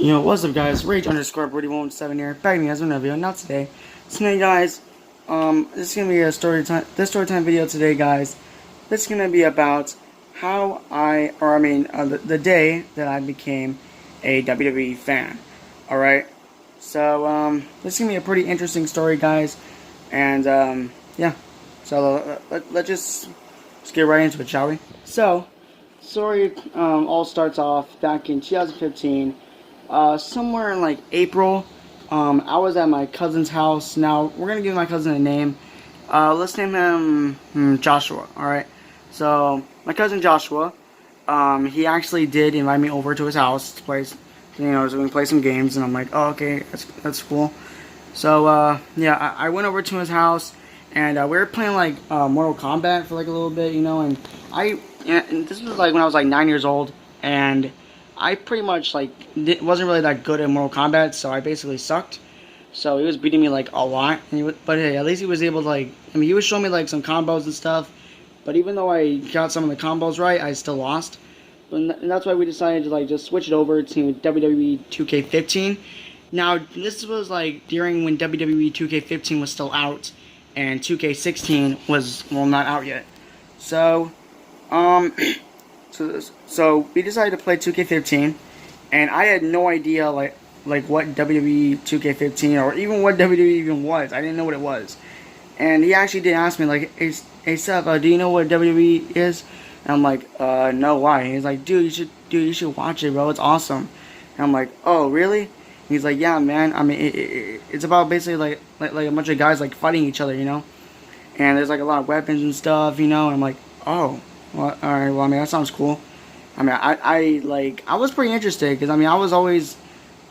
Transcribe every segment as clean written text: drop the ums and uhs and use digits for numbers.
What's up guys, Rage underscore Brody117 here, back again with another video. Now today guys, this is going to be a story time video today guys. This is going to be about how the day that I became a WWE fan. Alright, so this is going to be a pretty interesting story guys, and yeah, so let's just get right into it, shall we? So, story all starts off back in 2015. Somewhere in like April, I was at my cousin's house. Now, we're gonna give my cousin a name. Let's name him Joshua, alright? So, my cousin Joshua, he actually did invite me over to his house to play, so we can play some games, and I'm like, oh, okay, that's cool. So, yeah, I went over to his house, and we were playing like Mortal Kombat for like a little bit, and and this was like when I was like 9 years old, and I pretty much like wasn't really that good at Mortal Kombat, so I basically sucked. So he was beating me like a lot, but hey, at least he was able to he was showing me like some combos and stuff. But even though I got some of the combos right, I still lost. And that's why we decided to like just switch it over to WWE 2K15. Now this was like during when WWE 2K15 was still out, and 2K16 was not out yet. So So we decided to play 2K15, and I had no idea like what WWE 2K15 or even what WWE even was. I didn't know what it was. And he actually did ask me like, "Hey Seth, do you know what WWE is?" And I'm like, "No, why?" And he's like, "Dude, you should watch it, bro. It's awesome." And I'm like, "Oh, really?" And he's like, "Yeah, man. I mean, it's about basically like a bunch of guys like fighting each other, And there's like a lot of weapons and stuff, And I'm like, "Oh, well, all right. Well, I mean, that sounds cool." I mean, I was pretty interested because I was always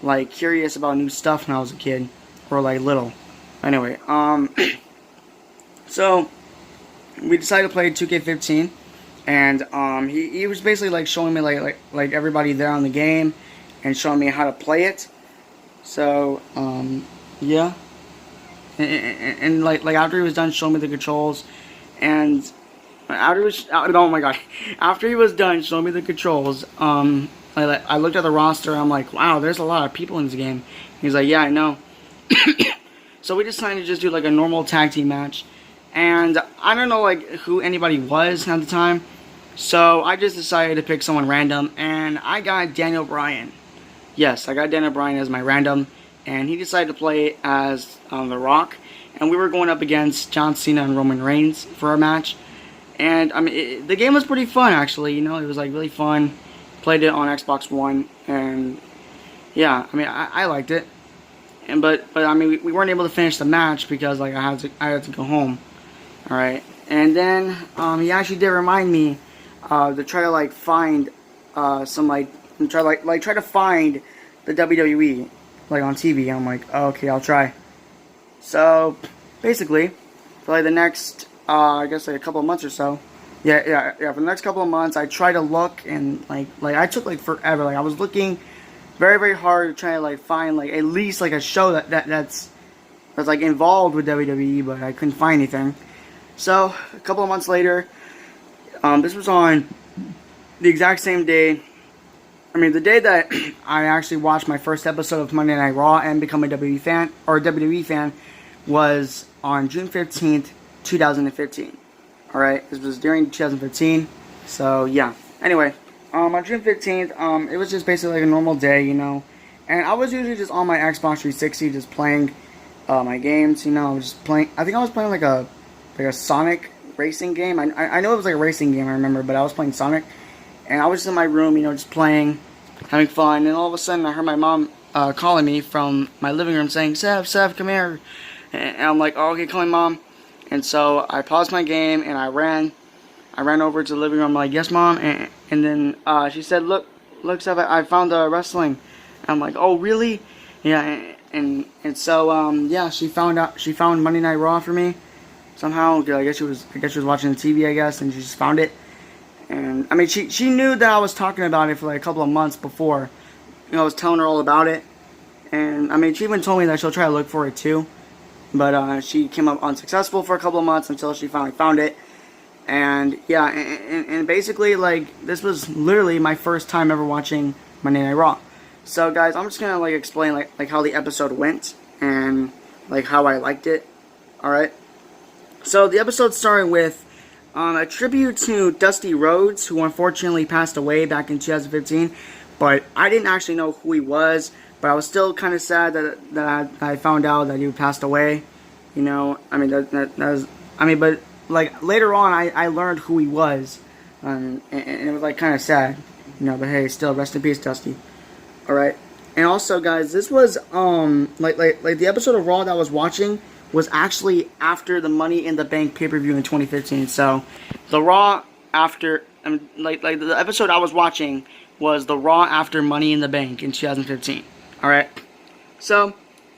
like curious about new stuff when I was a kid or like little. Anyway, so we decided to play 2K15, and he was basically like showing me like everybody there on the game and showing me how to play it. So yeah, and like after he was done showing me the controls, and after he was done showing me the controls, I looked at the roster. I'm like, wow, there's a lot of people in this game. He's like, yeah, I know. So we decided to just do like a normal tag team match, and I don't know like who anybody was at the time, so I just decided to pick someone random, and I got Daniel Bryan. Yes, I got Daniel Bryan as my random, and he decided to play as The Rock, and we were going up against John Cena and Roman Reigns for our match. And the game was pretty fun actually. It was like really fun. Played it on Xbox One, and yeah, I liked it. But we weren't able to finish the match because like I had to go home. All right, and then he actually did remind me to try to like find try to find the WWE like on TV. And I'm like, oh, okay, I'll try. So basically, for like the next I guess like a couple of months or so. Yeah. For the next couple of months, I tried to look, and like I took like forever. Like I was looking very, very hard to try to like find like at least like a show that's like involved with WWE, but I couldn't find anything. So a couple of months later, this was on the exact same day. The day that I actually watched my first episode of Monday Night Raw and become a WWE fan was on June 15th. 2015. Alright, this was during 2015. So yeah. Anyway, on June 15th, it was just basically like a normal day, And I was usually just on my Xbox 360 just playing my games, I was just playing. I think I was playing like a Sonic racing game. I know it was like a racing game, I remember, but I was playing Sonic. And I was just in my room, just playing, having fun, and all of a sudden I heard my mom calling me from my living room saying, Seth, come here. And I'm like, oh, okay, calling Mom. And so I paused my game and I ran over to the living room. I'm like, yes, Mom. And then she said, look, Seth, I found the wrestling. And I'm like, oh, really? Yeah. And so yeah, she found Monday Night Raw for me somehow. I guess she was watching the TV, I guess, and she just found it. And she knew that I was talking about it for like a couple of months before. I was telling her all about it. And she even told me that she'll try to look for it too. But she came up unsuccessful for a couple of months until she finally found it. And yeah, and basically like this was literally my first time ever watching Monday Night Raw. So guys, I'm just gonna like explain like how the episode went and like how I liked it. All right. So the episode started with a tribute to Dusty Rhodes, who unfortunately passed away back in 2015. But I didn't actually know who he was. But I was still kind of sad that I found out that he passed away. You know, I mean that was, I mean, but like later on, I learned who he was, and it was like kind of sad. You know, but hey, still rest in peace, Dusty. All right. And also, guys, this was like the episode of Raw that I was watching was actually after the Money in the Bank pay-per-view in 2015. So, the Raw after like the episode I was watching was the Raw after Money in the Bank in 2015. All right. So,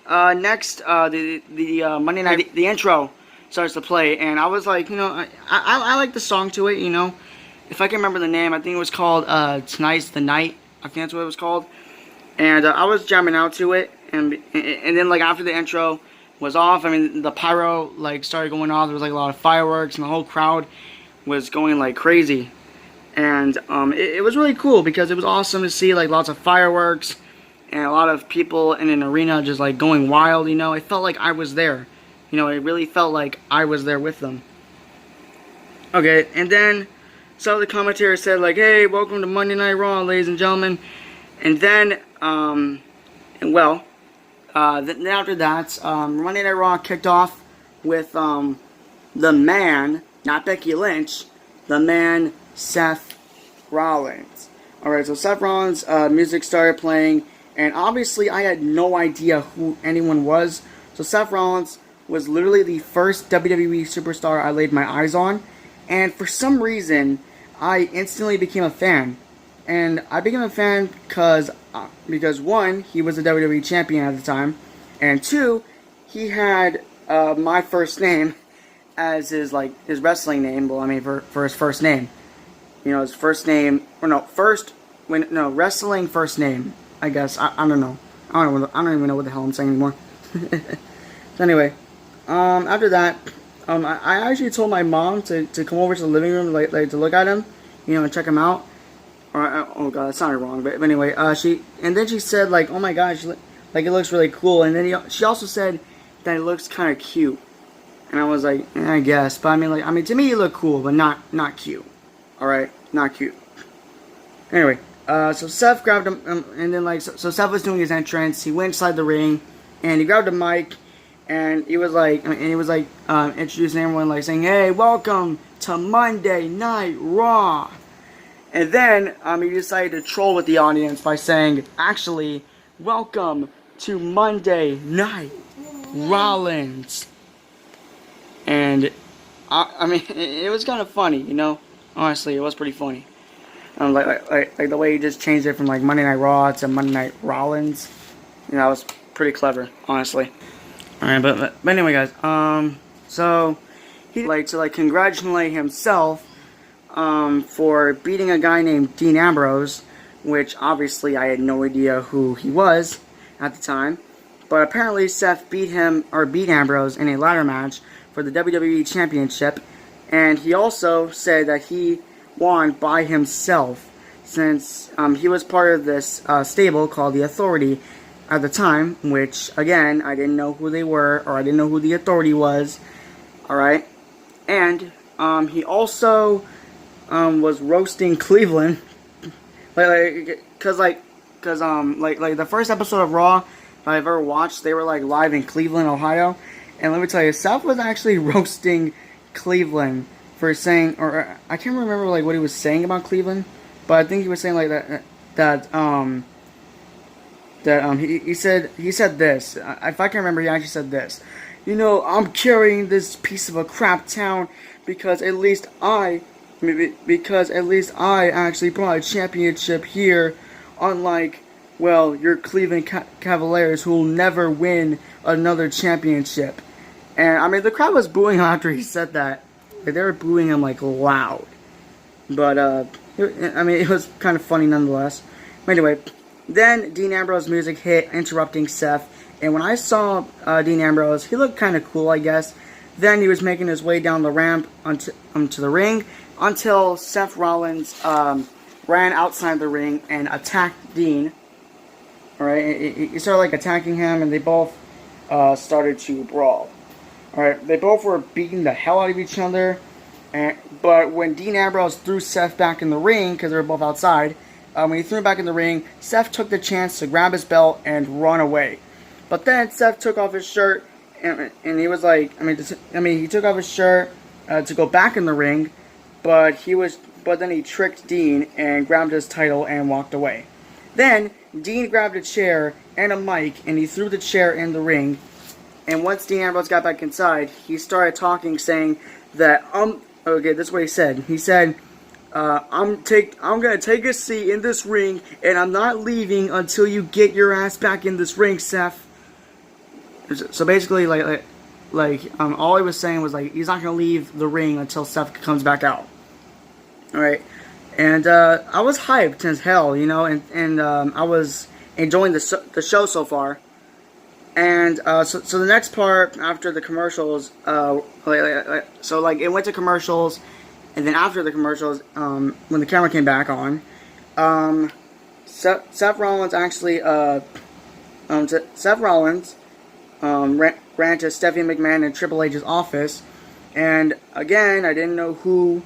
next the Monday night the intro starts to play, and I was like, you know, I like the song to it. You know, if I can remember the name, I think it was called Tonight's the Night. I think that's what it was called. And I was jamming out to it, and then like after the intro was off, I mean the pyro like started going off. There was like a lot of fireworks, and the whole crowd was going like crazy. And it was really cool because it was awesome to see like lots of fireworks and a lot of people in an arena just like going wild. You know, it felt like I was there. You know, it really felt like I was there with them. Okay, and then so the commentator said like, "Hey, welcome to Monday Night Raw, ladies and gentlemen." And then, then after that, Monday Night Raw kicked off with the man, not Becky Lynch, the man Seth Rollins. Alright, so Seth Rollins' music started playing, and obviously I had no idea who anyone was. So Seth Rollins was literally the first WWE superstar I laid my eyes on, and for some reason, I instantly became a fan. And I became a fan because one, he was a WWE champion at the time, and two, he had my first name as his wrestling name. Well, I mean for his first name, you know, his first name wrestling first name. I guess I don't know. I don't even know what the hell I'm saying anymore. So anyway, after that, I actually told my mom to come over to the living room like to look at him, you know, and check him out. Oh god, that sounded wrong. But anyway, she said like, "Oh my gosh, like it looks really cool." And then she also said that it looks kind of cute. And I was like, I guess, but I mean to me it looked cool, but not cute. All right, not cute. Anyway, so Seth grabbed him, and then so Seth was doing his entrance. He went inside the ring, and he grabbed a mic, and he was introducing everyone, like saying, "Hey, welcome to Monday Night Raw." And then he decided to troll with the audience by saying, actually, "Welcome to Monday Night Rollins." And I mean, it was kind of funny, you know. Honestly, it was pretty funny. Like the way he just changed it from like Monday Night Raw to Monday Night Rollins. You know, that was pretty clever, honestly. All right, but anyway, guys. So he to congratulate himself for beating a guy named Dean Ambrose, which obviously I had no idea who he was at the time. But apparently Seth beat Ambrose in a ladder match for the WWE Championship, and he also said that he won by himself since he was part of this stable called the Authority at the time, which again I didn't know who they were, or I didn't know who the Authority was. Alright, and he also was roasting Cleveland, cause the first episode of Raw that I've ever watched, they were like live in Cleveland, Ohio, and let me tell you, Seth was actually roasting Cleveland for saying, or I can't remember like what he was saying about Cleveland, but I think he was saying like he said this. If I can remember, he actually said this. "You know, I'm carrying this piece of a crap town because at least I actually brought a championship here, unlike, well, your Cleveland Cavaliers who will never win another championship." And I mean, the crowd was booing him after he said that. Like, they were booing him like loud. But it was kind of funny nonetheless. But anyway, then Dean Ambrose's music hit, interrupting Seth. And when I saw Dean Ambrose, he looked kind of cool, I guess. Then he was making his way down the ramp onto the ring until Seth Rollins ran outside the ring and attacked Dean. Alright, he started like attacking him, and they both started to brawl. Alright, they both were beating the hell out of each other. But when Dean Ambrose threw Seth back in the ring, because they were both outside, when he threw him back in the ring, Seth took the chance to grab his belt and run away. But then Seth took off his shirt, and he was like, he took off his shirt to go back in the ring, but then he tricked Dean and grabbed his title and walked away. Then Dean grabbed a chair and a mic, and he threw the chair in the ring. And once Dean Ambrose got back inside, he started talking, saying that okay, this is what he said. He said, I'm gonna take a seat in this ring, and I'm not leaving until you get your ass back in this ring, Seth. So basically, all he was saying was like he's not gonna leave the ring until Seth comes back out. All right, and I was hyped as hell, you know, and I was enjoying the show so far. And so the next part after the commercials, it went to commercials, and then after the commercials, when the camera came back on, Seth Rollins actually ran to Stephanie McMahon and Triple H's office, and again I didn't know who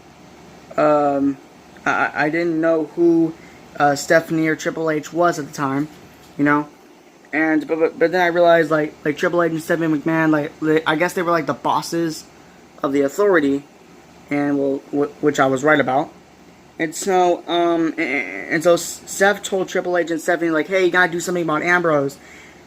Stephanie or Triple H was at the time, you know. And but then I realized like Triple H and Stephanie McMahon, I guess they were like the bosses of the Authority, and which I was right about. And so Seth told Triple H and Stephanie like, hey, you gotta do something about Ambrose.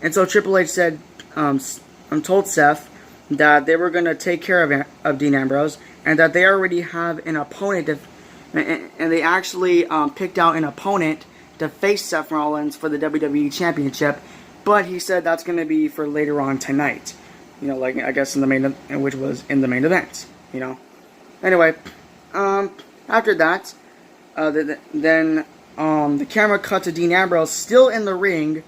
And so Triple H said, told Seth that they were gonna take care of Dean Ambrose, and that they already have an opponent, and they actually picked out an opponent to face Seth Rollins for the WWE Championship. But he said that's going to be for later on tonight. You know, like, I guess which was in the main event, you know. Anyway, after that, then the camera cut to Dean Ambrose still in the ring,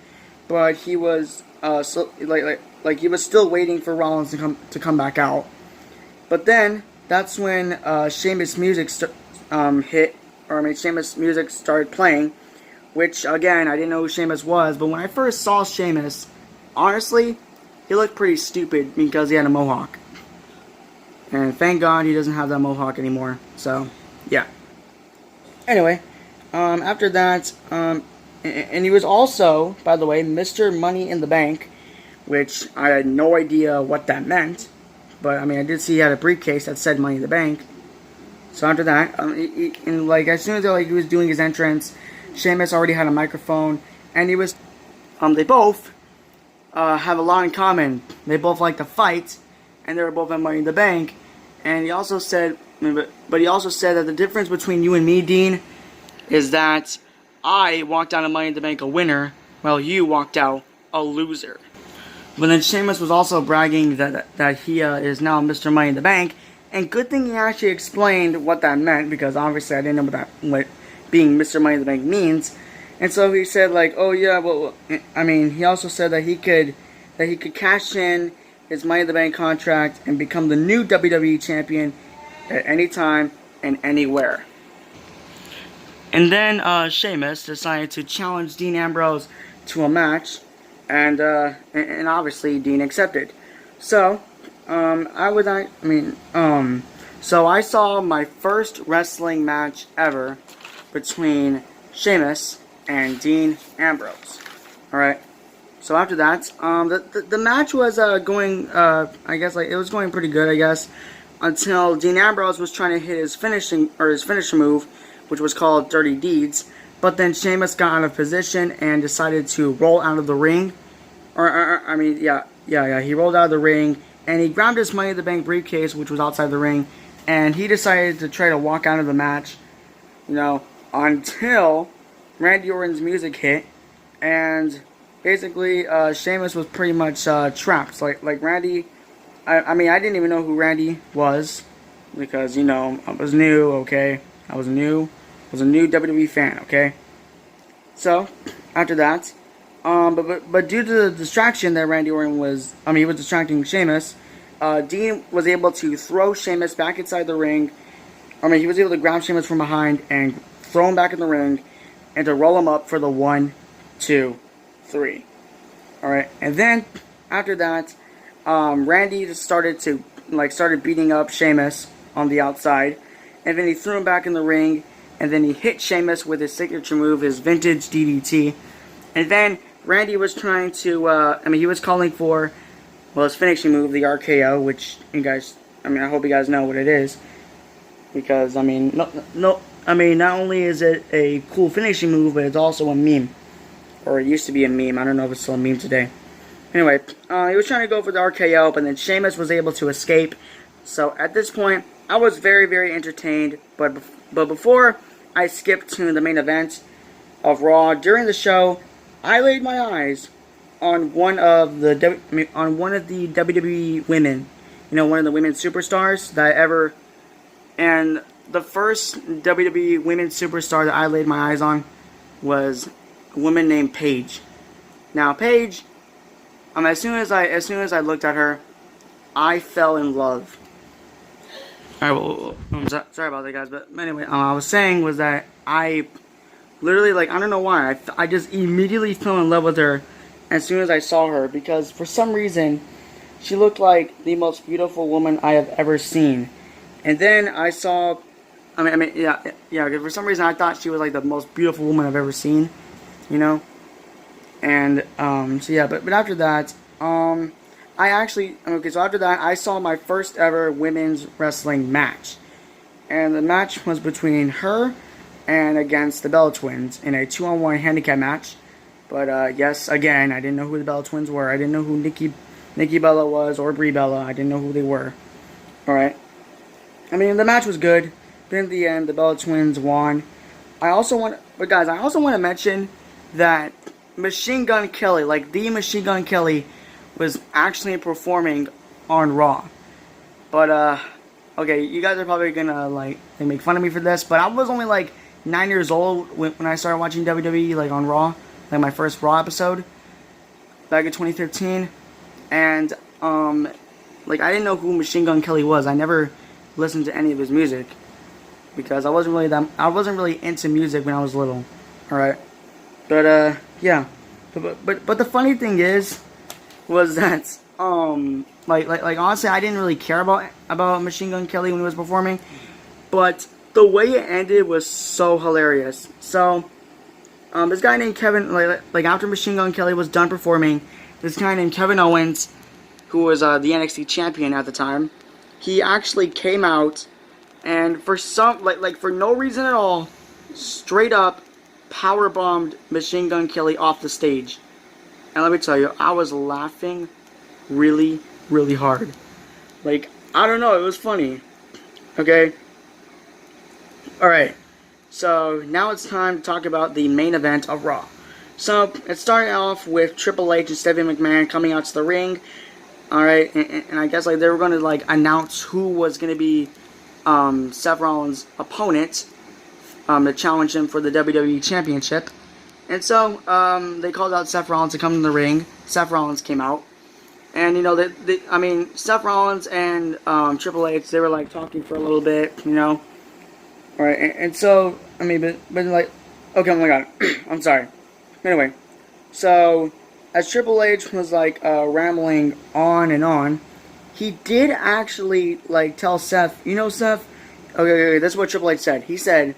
but he was, he was still waiting for Rollins to come back out. But then, that's when Sheamus music Sheamus music started playing. Which, again, I didn't know who Sheamus was, but when I first saw Sheamus, honestly, he looked pretty stupid because he had a mohawk. And thank God he doesn't have that mohawk anymore. So, yeah. Anyway, after that, and he was also, by the way, Mr. Money in the Bank, which I had no idea what that meant. But, I mean, I did see he had a briefcase that said Money in the Bank. So after that, as soon as he was doing his entrance, Sheamus already had a microphone, and he was, they both have a lot in common. They both like to fight, and they were both at Money in the Bank. And he also said, but he also said that the difference between you and me, Dean, is that I walked out of Money in the Bank a winner, while you walked out a loser. But then Sheamus was also bragging that he is now Mr. Money in the Bank, and good thing he actually explained what that meant, because obviously I didn't know what being Mr. Money in the Bank means. And so he said like, oh yeah, well, I mean, he also said that he could cash in his Money in the Bank contract and become the new WWE champion at any time and anywhere. And then Sheamus decided to challenge Dean Ambrose to a match, and obviously Dean accepted. So so I saw my first wrestling match ever between Sheamus and Dean Ambrose. Alright. So after that, the match was going, I guess, it was going pretty good, I guess, until Dean Ambrose was trying to hit his finisher move, which was called Dirty Deeds. But then Sheamus got out of position and decided to roll out of the ring. He rolled out of the ring, and he grabbed his Money in the Bank briefcase, which was outside the ring, and he decided to try to walk out of the match, you know, until Randy Orton's music hit, and basically Sheamus was pretty much trapped. Like Randy, I didn't even know who Randy was, because, you know, I was new, okay? I was a new WWE fan, okay? So, after that, but due to the distraction that Randy Orton was, he was distracting Sheamus, Dean was able to throw Sheamus back inside the ring. He was able to grab Sheamus from behind and throw him back in the ring, and to roll him up for the 1, 2, 3. Alright, and then after that, Randy just started beating up Sheamus on the outside, and then he threw him back in the ring, and then he hit Sheamus with his signature move, his vintage DDT, and then Randy was trying to, he was calling for, well, his finishing move, the RKO, which you guys, I hope you guys know what it is, because, not only is it a cool finishing move, but it's also a meme. Or it used to be a meme. I don't know if it's still a meme today. Anyway, he was trying to go for the RKO, but then Sheamus was able to escape. So at this point, I was very, very entertained. But before I skipped to the main event of Raw, during the show, I laid my eyes on one of the WWE women. One of the women superstars that I ever. And the first WWE women's superstar that I laid my eyes on was a woman named Paige. Now, Paige, as soon as I looked at her, I fell in love. Alright, well, I'm sorry about that, guys, but anyway, I was saying was that I literally, I don't know why, I just immediately fell in love with her as soon as I saw her, because for some reason, she looked like the most beautiful woman I have ever seen. And then I saw, yeah, because for some reason I thought she was like the most beautiful woman I've ever seen. And so yeah, but after that, so after that I saw my first ever women's wrestling match, and the match was between her and against the Bella Twins in a 2-on-1 handicap match. But yes, again, I didn't know who the Bella Twins were. I didn't know who Nikki Bella was, or Brie Bella. I didn't know who they were. All right, the match was good, but in the end, the Bella Twins won. I also want to mention that Machine Gun Kelly, the Machine Gun Kelly, was actually performing on Raw. But, okay, you guys are probably gonna, make fun of me for this, but I was only, 9 years old when I started watching WWE, on Raw, my first Raw episode, back in 2015, and, I didn't know who Machine Gun Kelly was. I never listened to any of his music, because I wasn't really into music when I was little, alright? But, yeah. But the funny thing was that, honestly, I didn't really care about Machine Gun Kelly when he was performing, but the way it ended was so hilarious. So, this guy named Kevin, after Machine Gun Kelly was done performing, this guy named Kevin Owens, who was, the NXT champion at the time, he actually came out, and for for no reason at all, straight up, powerbombed Machine Gun Kelly off the stage. And let me tell you, I was laughing really, really hard. I don't know, it was funny. Okay? Alright, so now it's time to talk about the main event of Raw. So, it started off with Triple H and Stephanie McMahon coming out to the ring. Alright, and I guess they were going to announce who was going to be Seth Rollins' opponent to challenge him for the WWE Championship. And so, they called out Seth Rollins to come in the ring. Seth Rollins came out. And, Seth Rollins and Triple H, they were, talking for a little bit, Alright, and so, okay, oh my god, I'm sorry. Anyway, so, as Triple H was, rambling on and on, he did actually, tell Seth, Seth, okay, this is what Triple H said. He said,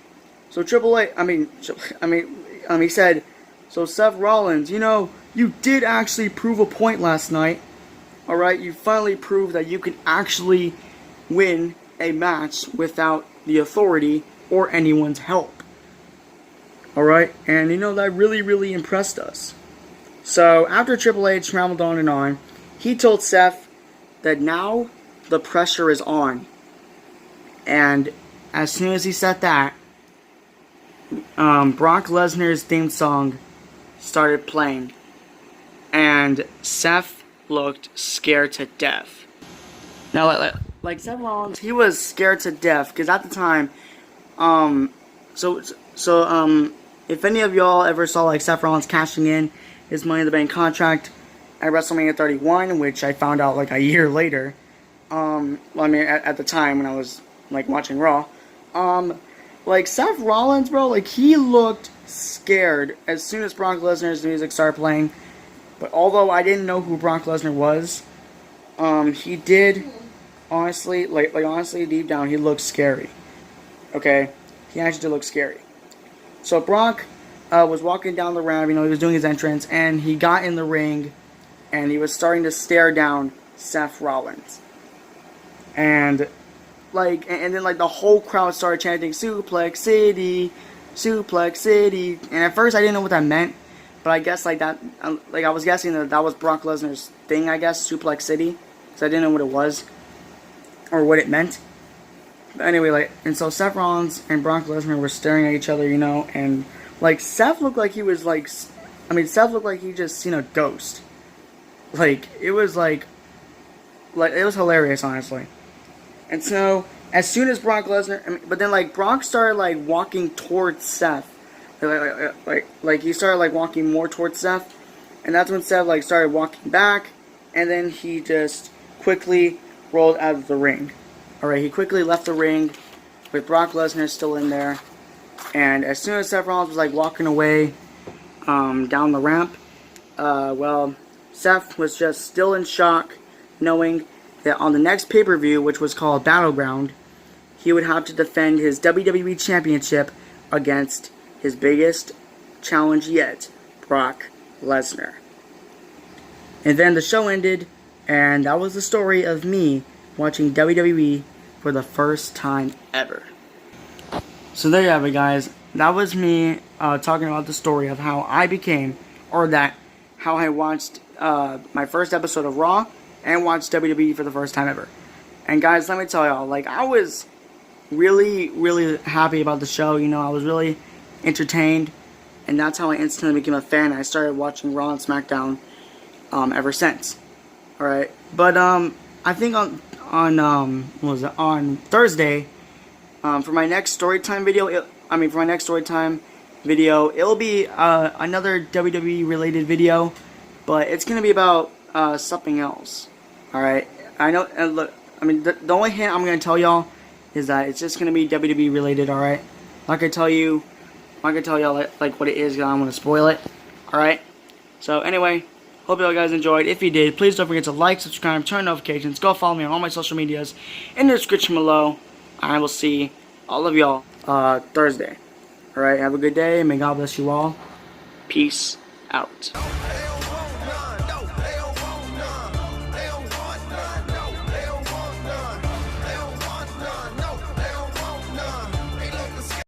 so Triple H, he said, so Seth Rollins, you did actually prove a point last night. Alright, you finally proved that you can actually win a match without the Authority or anyone's help. Alright, and that really, really impressed us. So, after Triple H rambled on and on, he told Seth that now the pressure is on. And as soon as he said that, Brock Lesnar's theme song started playing, and Seth looked scared to death. Now, Seth Rollins, he was scared to death, because at the time, if any of y'all ever saw, Seth Rollins cashing in his Money in the Bank contract at WrestleMania 31, which I found out, a year later, at the time when I was, watching Raw, Seth Rollins, bro, he looked scared as soon as Brock Lesnar's music started playing. But although I didn't know who Brock Lesnar was, he did honestly, honestly, deep down, he looked scary. Okay, he actually did look scary. So Brock was walking down the ramp. He was doing his entrance, and he got in the ring, and he was starting to stare down Seth Rollins. And then the whole crowd started chanting Suplex City, Suplex City. And at first I didn't know what that meant, but I guess I was guessing that was Brock Lesnar's thing, I guess, Suplex City, because I didn't know what it was or what it meant. But anyway, and so Seth Rollins and Brock Lesnar were staring at each other, and Seth looked like he was Seth looked like he just seen a ghost. It was it was hilarious, honestly. And so, as soon as Brock Lesnar, but then Brock started walking towards Seth, he started walking more towards Seth, and that's when Seth started walking back, and then he just quickly rolled out of the ring. Alright, he quickly left the ring with Brock Lesnar still in there, and as soon as Seth Rollins was walking away down the ramp, Seth was just still in shock, knowing that on the next pay-per-view, which was called Battleground, he would have to defend his WWE Championship against his biggest challenge yet, Brock Lesnar. And then the show ended, and that was the story of me watching WWE for the first time ever. So there you have it, guys. That was me talking about the story of how I became, how I watched my first episode of Raw and watched WWE for the first time ever. And guys, let me tell y'all, I was really, really happy about the show. I was really entertained, and that's how I instantly became a fan. I started watching Raw and SmackDown ever since. All right, but I think on Thursday, for my next storytime video, it'll be another WWE related video, but it's gonna be about something else. All right, I know. Look, the only hint I'm gonna tell y'all is that it's just gonna be WWE related. All right, I'm not gonna tell y'all what it is, because I don't want to spoil it. All right. So anyway, hope y'all guys enjoyed. If you did, please don't forget to like, subscribe, turn notifications. Go follow me on all my social medias in the description below. I will see all of y'all Thursday. All right. Have a good day. May God bless you all. Peace out.